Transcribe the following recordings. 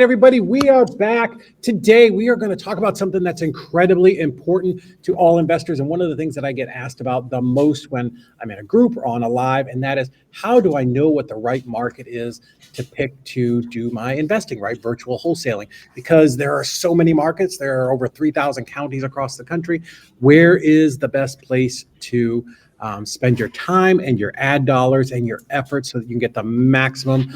everybody, we are back. Today, we are going to talk about something that's incredibly important to all investors. And one of the things that I get asked about the most when I'm in a group or on a live, and that is, how do I know what the right market is to pick to do my investing, right? Virtual wholesaling, because there are so many markets. There are over 3,000 counties across the country. Where is the best place to spend your time and your ad dollars and your efforts so that you can get the maximum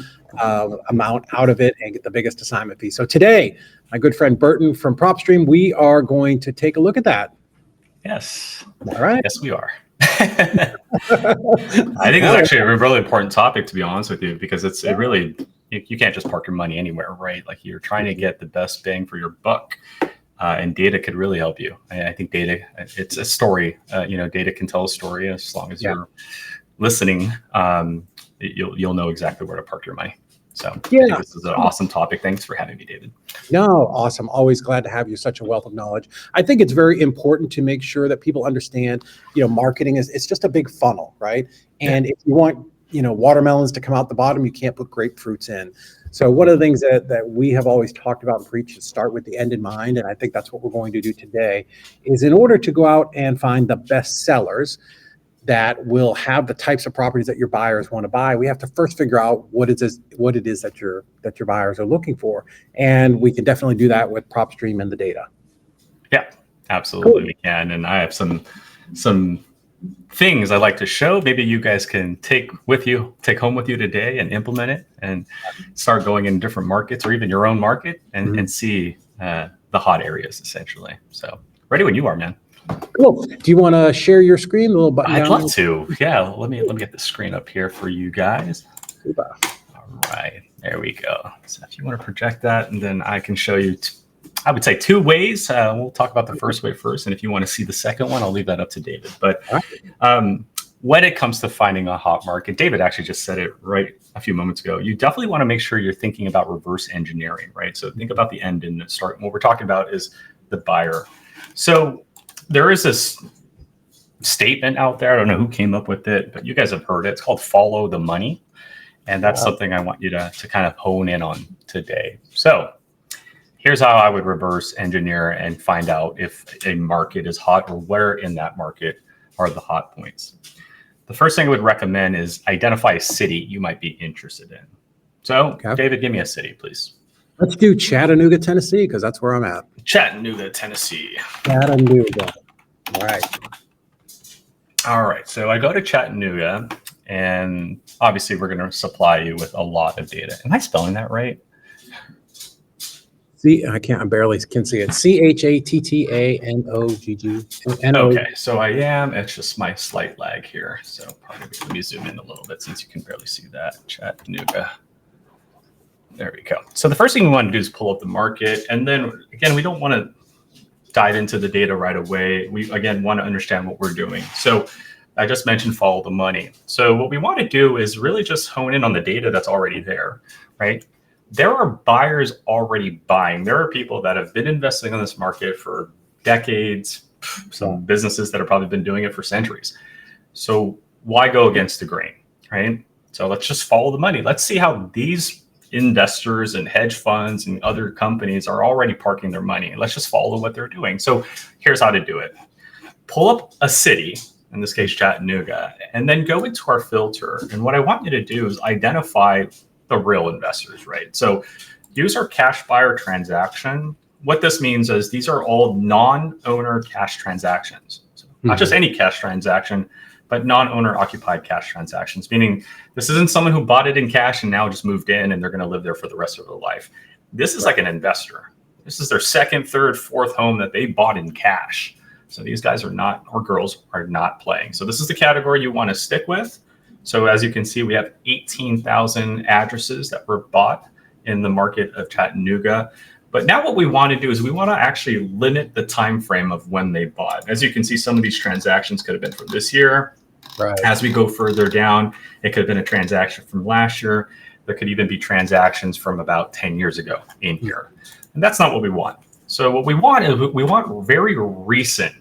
amount out of it and get the biggest assignment fee? So today, my good friend Burton from PropStream, we are going to take a look at that. Yes. All right. Yes, we are. I think it's actually a really important topic, to be honest with you, because it really, you can't just park your money anywhere, right? Like, you're trying to get the best bang for your buck. And data could really help you. I think data, it's a story. Data can tell a story as long as you're listening. You'll know exactly where to park your money. So I think this is an awesome topic. Thanks for having me, David. No, awesome. Always glad to have you. Such a wealth of knowledge. I think it's very important to make sure that people understand, marketing it's just a big funnel, right? And if you want, watermelons to come out the bottom, you can't put grapefruits in. So one of the things that we have always talked about and preached is start with the end in mind. And I think that's what we're going to do today, is in order to go out and find the best sellers that will have the types of properties that your buyers want to buy, we have to first figure out what it is that your buyers are looking for. And we can definitely do that with PropStream and the data. Yeah, absolutely. We can. And I have some things I like to show. Maybe you guys can take home with you today and implement it and start going in different markets or even your own market and see the hot areas, essentially. So ready when you are, man. Cool. Do you want to share your screen? The little button. I'd love to. Yeah. Let me get the screen up here for you guys. Super. All right. There we go. So if you want to project that, and then I can show you, I would say, two ways. We'll talk about the first way first. And if you want to see the second one, I'll leave that up to David. But when it comes to finding a hot market, David actually just said it right a few moments ago. You definitely want to make sure you're thinking about reverse engineering, right? So think about the end and the start. What we're talking about is the buyer. So there is this statement out there. I don't know who came up with it, but you guys have heard it. It's called follow the money. And that's something I want you to kind of hone in on today. So here's how I would reverse engineer and find out if a market is hot or where in that market are the hot points. The first thing I would recommend is identify a city you might be interested in. So, David, give me a city, please. Let's do Chattanooga, Tennessee, because that's where I'm at. Chattanooga, Tennessee. Chattanooga. All right. So I go to Chattanooga, and obviously we're going to supply you with a lot of data. Am I spelling that right? I barely can see it. Chattanogg. Okay, so I am. It's just my slight lag here. So let me zoom in a little bit since you can barely see that. Chattanooga. There we go. So the first thing we want to do is pull up the market. And then, again, we don't want to dive into the data right away. We, again, want to understand what we're doing. So I just mentioned follow the money. So what we want to do is really just hone in on the data that's already there, right? There are buyers already buying. There are people that have been investing in this market for decades, some businesses that have probably been doing it for centuries. So why go against the grain, right? So let's just follow the money. Let's see how these investors and hedge funds and other companies are already parking their money. Let's just follow what they're doing. So here's how to do it. Pull up a city, in this case, Chattanooga, and then go into our filter. And what I want you to do is identify the real investors, right? So use our cash buyer transaction. What this means is these are all non-owner cash transactions. So not just any cash transaction, but non-owner occupied cash transactions, meaning this isn't someone who bought it in cash and now just moved in and they're going to live there for the rest of their life. This is like an investor. This is their second, third, fourth home that they bought in cash. So these guys are not, or girls are not playing. So this is the category you want to stick with. So as you can see, we have 18,000 addresses that were bought in the market of Chattanooga. But now what we want to do is we want to actually limit the time frame of when they bought. As you can see, some of these transactions could have been from this year. Right. As we go further down, it could have been a transaction from last year. There could even be transactions from about 10 years ago in here. And that's not what we want. So what we want is we want very recent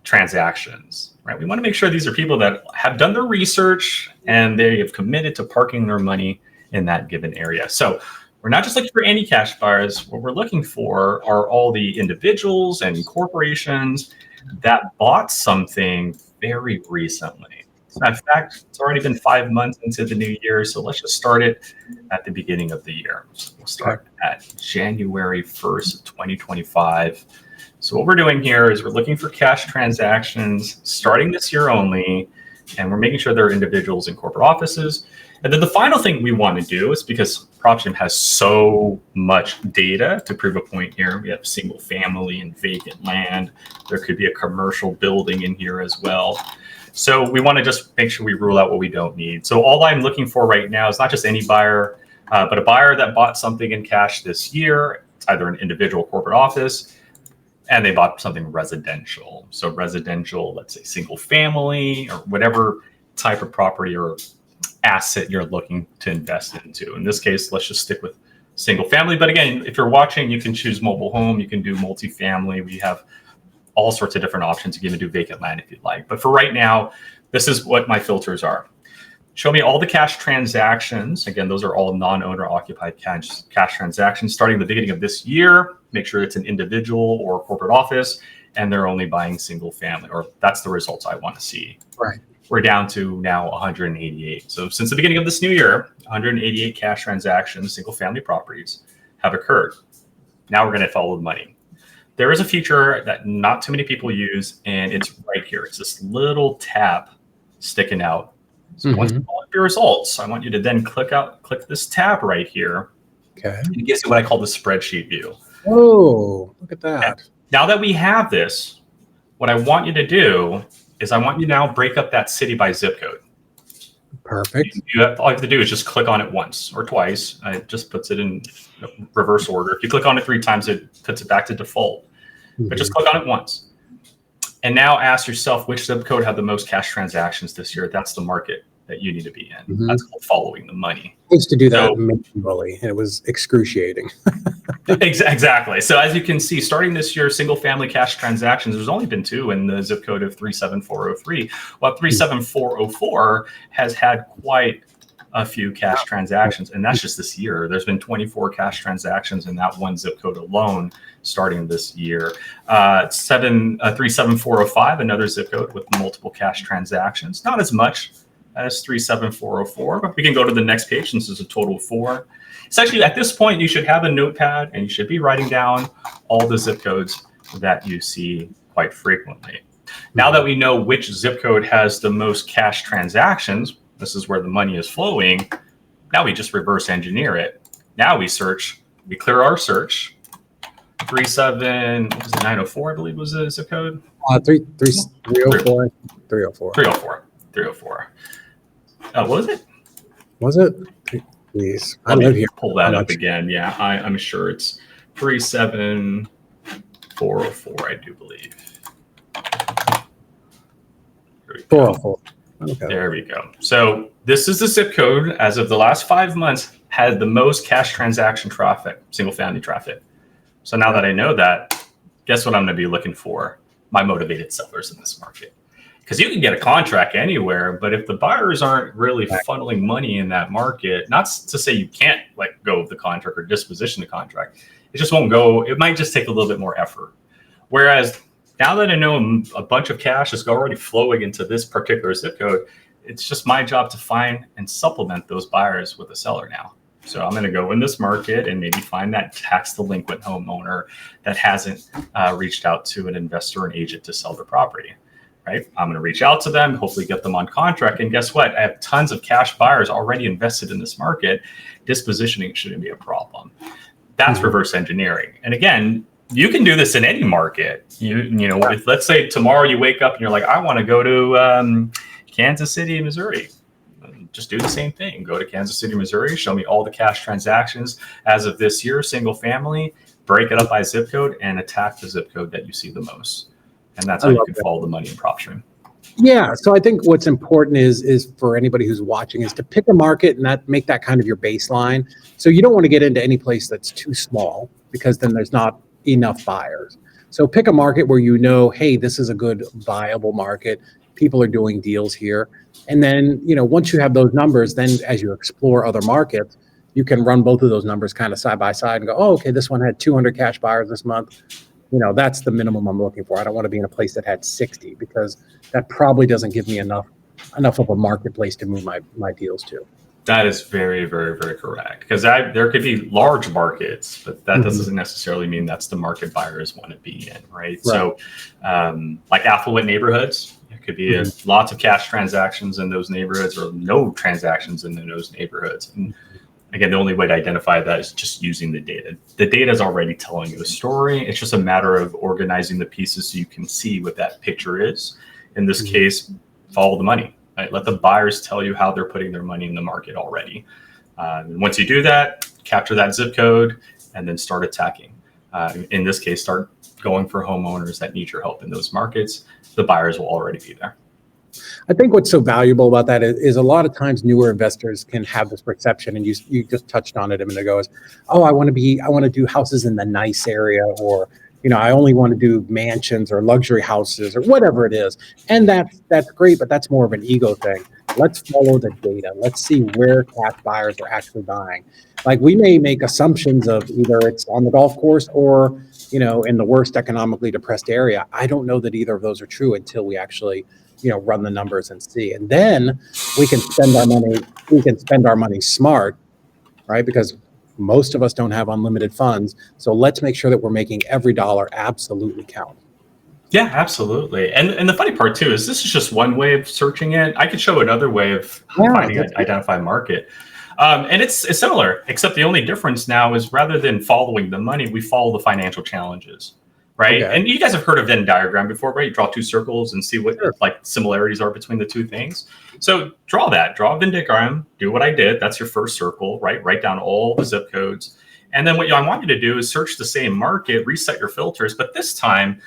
transactions, right? We want to make sure these are people that have done their research and they have committed to parking their money in that given area. So we're not just looking for any cash buyers. What we're looking for are all the individuals and corporations that bought something very recently. So in fact, it's already been 5 months into the new year, so let's just start it at the beginning of the year. So we'll start at January 1st, 2025. So what we're doing here is we're looking for cash transactions starting this year only, and we're making sure they're individuals in corporate offices. And then the final thing we want to do is, because PropStream has so much data to prove a point here, we have single family and vacant land. There could be a commercial building in here as well. So we want to just make sure we rule out what we don't need. So all I'm looking for right now is not just any buyer, but a buyer that bought something in cash this year. It's either an individual corporate office, and they bought something residential. So residential, let's say single family or whatever type of property or asset you're looking to invest into. In this case, let's just stick with single family. But again, if you're watching, you can choose mobile home, you can do multifamily. We have all sorts of different options. You can even do vacant land if you'd like. But for right now, this is what my filters are. Show me all the cash transactions. Again, those are all non-owner occupied cash transactions starting the beginning of this year. Make sure it's an individual or corporate office, and they're only buying single family, or that's the results I want to see. Right. We're down to now 188. So since the beginning of this new year, 188 cash transactions, single family properties have occurred. Now we're going to follow the money. There is a feature that not too many people use, and it's right here. It's this little tab sticking out. So once you pull up your results, I want you to then click this tab right here. Okay. And it gives you what I call the spreadsheet view. Oh, look at that. And now that we have this, what I want you to do is I want you now break up that city by zip code. Perfect. All you have to do is just click on it once or twice. It just puts it in reverse order. If you click on it 3 times, it puts it back to default. But just click on it once. And now ask yourself which zip code had the most cash transactions this year. That's the market that you need to be in. That's called following the money. I used to do that manually, and it was excruciating. Exactly. So as you can see, starting this year, single family cash transactions, there's only been 2 in the zip code of 37403. While 37404 has had quite a few cash transactions, and that's just this year. There's been 24 cash transactions in that one zip code alone starting this year. 37405, another zip code with multiple cash transactions. Not as much as 37404, but we can go to the next page. This is a total of 4. Essentially, at this point, you should have a notepad and you should be writing down all the zip codes that you see quite frequently. Now that we know which zip code has the most cash transactions, this is where the money is flowing. Now we just reverse engineer it. Now we search, we clear our search. 904, I believe was the zip code. 304. 304. What was it? Was it? Please. I Let live me here. pull that up again. Yeah, I'm sure it's 37404, I do believe. 404. Okay. There we go. So this is the zip code as of the last 5 months had the most cash transaction traffic, single family traffic. So now that I know that, guess what I'm going to be looking for? My motivated sellers in this market. Because you can get a contract anywhere, but if the buyers aren't really funneling money in that market, not to say you can't let go of the contract or disposition the contract, it just won't go. It might just take a little bit more effort. Whereas now that I know a bunch of cash is already flowing into this particular zip code, it's just my job to find and supplement those buyers with a seller now. So I'm going to go in this market and maybe find that tax delinquent homeowner that hasn't reached out to an investor or an agent to sell their property. Right? I'm going to reach out to them, hopefully get them on contract. And guess what? I have tons of cash buyers already invested in this market. Dispositioning shouldn't be a problem. That's reverse engineering. And again, you can do this in any market. You know, if let's say tomorrow you wake up and you're like, I want to go to Kansas City, Missouri. Just do the same thing. Go to Kansas City, Missouri. Show me all the cash transactions as of this year, single family. Break it up by zip code and attack the zip code that you see the most. And that's how you can follow the money in PropStream. Yeah. So I think what's important is for anybody who's watching is to pick a market and make that kind of your baseline. So you don't want to get into any place that's too small because then there's not enough buyers. So pick a market where you know, hey, this is a good viable market. People are doing deals here. And then, you know, once you have those numbers, then as you explore other markets, you can run both of those numbers kind of side by side and go, oh, okay, this one had 200 cash buyers this month. That's the minimum I'm looking for. I don't want to be in a place that had 60 because that probably doesn't give me enough of a marketplace to move my deals to. That is very, very, very correct. Because there could be large markets, but that doesn't necessarily mean that's the market buyers want to be in, right? So like affluent neighborhoods, it could be lots of cash transactions in those neighborhoods or no transactions in those neighborhoods. And again, the only way to identify that is just using the data. The data is already telling you a story. It's just a matter of organizing the pieces so you can see what that picture is. In this case, follow the money. Right? Let the buyers tell you how they're putting their money in the market already. And once you do that, capture that zip code and then start attacking. In this case, start going for homeowners that need your help in those markets. The buyers will already be there. I think what's so valuable about that is a lot of times newer investors can have this perception, and you just touched on it a minute ago, is, oh, I want to do houses in the nice area, or I only want to do mansions or luxury houses or whatever it is. And that's great, but that's more of an ego thing. Let's follow the data. Let's see where cash buyers are actually buying. Like, we may make assumptions of either it's on the golf course or, in the worst economically depressed area. I don't know that either of those are true until we actually, run the numbers and see. And then we can spend our money smart, right? Because most of us don't have unlimited funds. So let's make sure that we're making every dollar absolutely count. Yeah, absolutely. And the funny part too is this is just one way of searching it. I could show another way of finding an identified market. And it's similar, except the only difference now is rather than following the money, we follow the financial challenges, right? Okay. And you guys have heard of Venn diagram before, right? You draw two circles and see what like similarities are between the two things. So draw a Venn diagram, do what I did. That's your first circle, right? Write down all the zip codes. And then what I want you to do is search the same market, reset your filters, but this time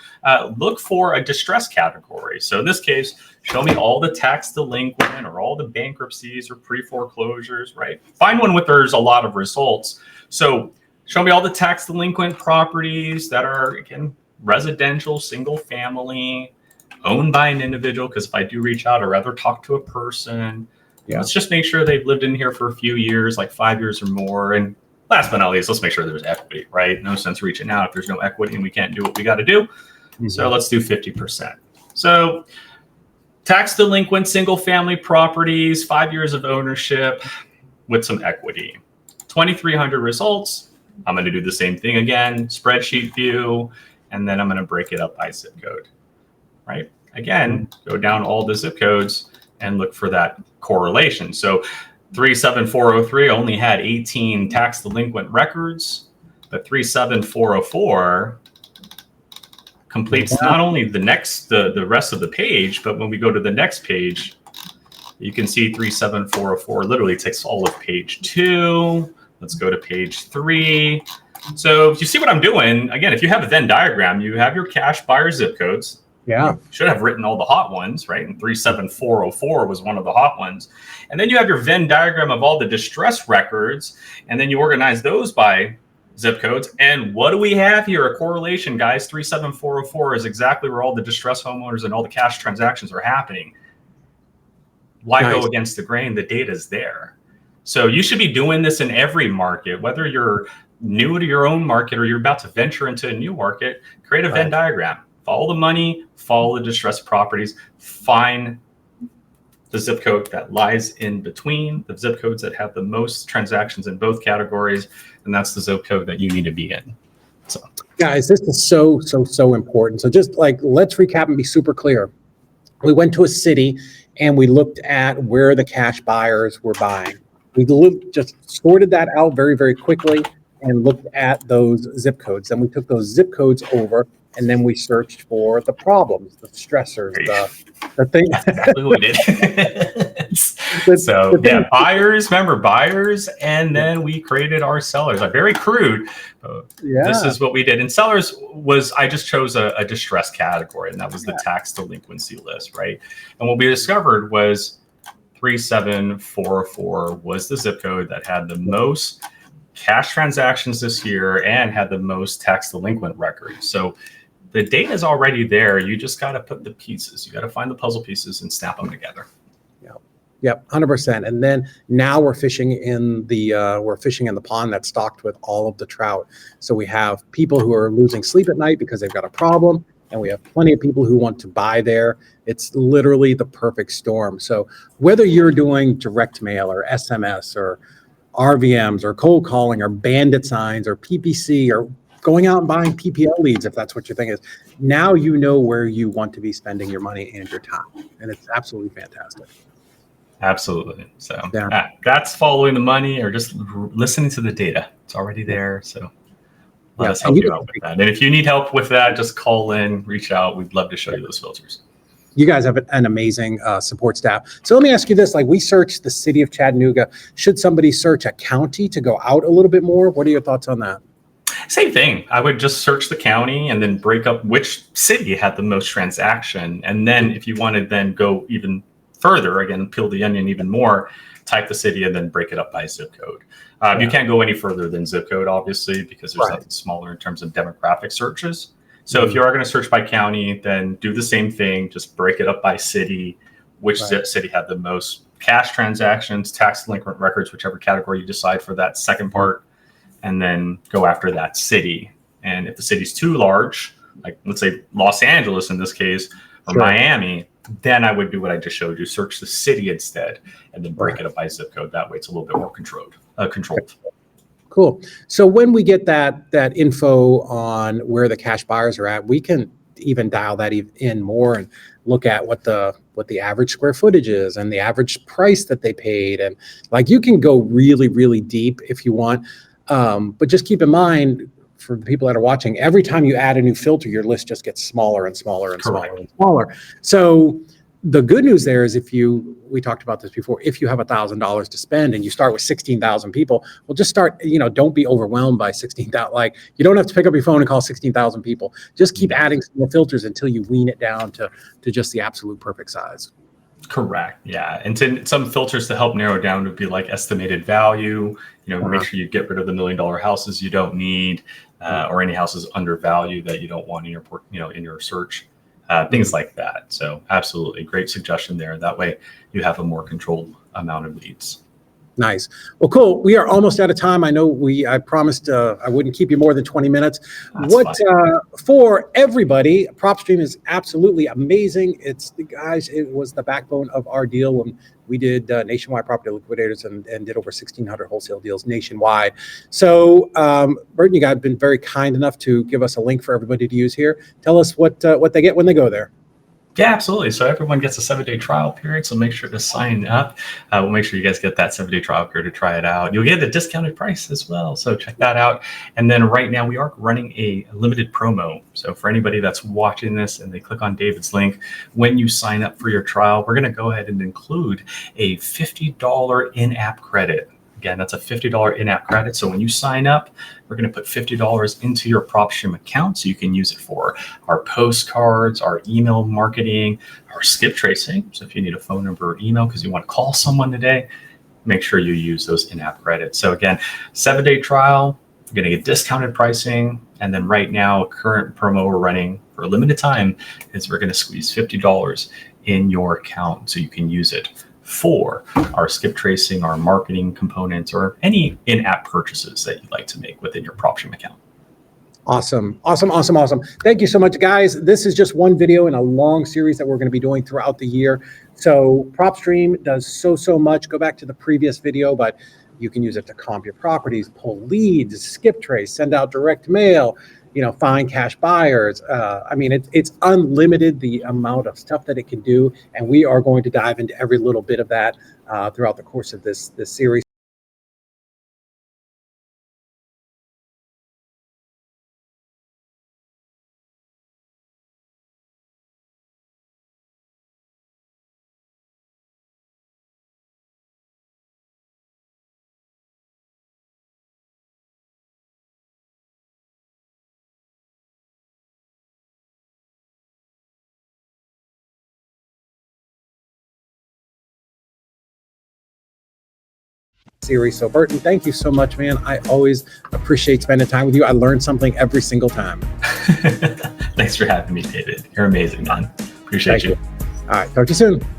look for a distress category. So in this case, show me all the tax delinquent or all the bankruptcies or pre-foreclosures, right? Find one where there's a lot of results. So show me all the tax delinquent properties that are, again, residential, single family, owned by an individual, because if I do reach out, I'd rather talk to a person. Yeah. Let's just make sure they've lived in here for a few years, like 5 years or more. And last but not least, let's make sure there's equity, right? No sense reaching out if there's no equity and we can't do what we got to do. So let's do 50%. So tax delinquent single family properties, 5 years of ownership with some equity. 2,300 results. I'm going to do the same thing again, spreadsheet view, and then I'm going to break it up by zip code, right? Again, go down all the zip codes and look for that correlation. So 37403 only had 18 tax delinquent records, but 37404 completes not only the rest of the page, but when we go to the next page, you can see 37404 literally takes all of page 2. Let's go to page 3. So you see what I'm doing? Again, if you have a Venn diagram, you have your cash buyer zip codes. Yeah. You should have written all the hot ones, right? And 37404 was one of the hot ones. And then you have your Venn diagram of all the distress records, and then you organize those by zip codes. And what do we have here? A correlation, guys. 37404 is exactly where all the distress homeowners and all the cash transactions are happening. Why go against the grain? The data is there. So you should be doing this in every market, whether you're new to your own market or you're about to venture into a new market. Create a Venn diagram. Follow the money, follow the distressed properties, find the zip code that lies in between, the zip codes that have the most transactions in both categories, and that's the zip code that you need to be in. So, guys, this is so important. So just like, let's recap and be super clear. We went to a city and we looked at where the cash buyers were buying. We just sorted that out very, very quickly and looked at those zip codes. Then we took those zip codes over and then we searched for the problems, the stressors, the things. That's exactly what we did. Buyers, remember buyers, and then we created our sellers. Very crude. This is what we did. And sellers I just chose a distress category, and that was the tax delinquency list, right? And what we discovered was 37404 was the zip code that had the most cash transactions this year and had the most tax delinquent records. So the data is already there. You just got to put the pieces. You got to find the puzzle pieces and snap them together. Yeah. Yep, 100%. And then now we're fishing in the pond that's stocked with all of the trout. So we have people who are losing sleep at night because they've got a problem, and we have plenty of people who want to buy there. It's literally the perfect storm. So whether you're doing direct mail or SMS or RVMs or cold calling or bandit signs or PPC or going out and buying PPL leads, if that's what your thing is, now you know where you want to be spending your money and your time. And it's absolutely fantastic. Absolutely. So that's following the money or just listening to the data. It's already there. So let us help you out with that. And if you need help with that, just call in, reach out. We'd love to show you those filters. You guys have an amazing support staff. So let me ask you this, like we searched the city of Chattanooga. Should somebody search a county to go out a little bit more? What are your thoughts on that? Same thing. I would just search the county and then break up which city had the most transaction. And then if you wanted then go even further, again, peel the onion even more, type the city and then break it up by zip code. You can't go any further than zip code, obviously, because there's nothing smaller in terms of demographic searches. So if you are going to search by county, then do the same thing. Just break it up by city, which city had the most cash transactions, tax delinquent records, whichever category you decide for that second part, and then go after that city. And if the city's too large, like let's say Los Angeles in this case, or Miami, then I would do what I just showed you, search the city instead, and then break it up by zip code. That way it's a little bit more controlled. Cool. So when we get that info on where the cash buyers are at, we can even dial that in more and look at what the average square footage is and the average price that they paid. And like you can go really, really deep if you want. But just keep in mind, for the people that are watching, every time you add a new filter, your list just gets smaller and smaller and smaller and smaller. So the good news there is we talked about this before, if you have $1,000 to spend and you start with 16,000 people, well, just start, don't be overwhelmed by 16,000. Like you don't have to pick up your phone and call 16,000 people. Just keep adding some more filters until you wean it down to just the absolute perfect size. Correct. Yeah. And some filters to help narrow down would be like estimated value, make sure you get rid of the $1 million houses you don't need, or any houses undervalued that you don't want in your, in your search, things like that. So absolutely great suggestion there. That way you have a more controlled amount of leads. Nice. Well, cool. We are almost out of time. I know I promised I wouldn't keep you more than 20 minutes. For everybody, PropStream is absolutely amazing. It was the backbone of our deal when we did nationwide property liquidators and did over 1,600 wholesale deals nationwide. So, Burton, you guys have been very kind enough to give us a link for everybody to use here. Tell us what they get when they go there. Yeah, absolutely. So everyone gets a 7-day trial period. So make sure to sign up. We'll make sure you guys get that 7-day trial period to try it out. You'll get a discounted price as well. So check that out. And then right now we are running a limited promo. So for anybody that's watching this and they click on David's link, when you sign up for your trial, we're going to go ahead and include a $50 in-app credit. Again, that's a $50 in-app credit. So when you sign up, we're going to put $50 into your PropStream account so you can use it for our postcards, our email marketing, our skip tracing. So if you need a phone number or email because you want to call someone today, make sure you use those in-app credits. So again, 7-day trial, you're going to get discounted pricing. And then right now, current promo we're running for a limited time is we're going to squeeze $50 in your account so you can use it for our skip tracing, our marketing components, or any in-app purchases that you'd like to make within your PropStream account. Awesome. Thank you so much, guys. This is just one video in a long series that we're going to be doing throughout the year. So PropStream does so much. Go back to the previous video, but you can use it to comp your properties, pull leads, skip trace, send out direct mail, find cash buyers. It's unlimited, the amount of stuff that it can do. And we are going to dive into every little bit of that throughout the course of this series. So Burton, thank you so much, man. I always appreciate spending time with you. I learn something every single time. Thanks for having me, David. You're amazing, man. Appreciate you. All right, talk to you soon.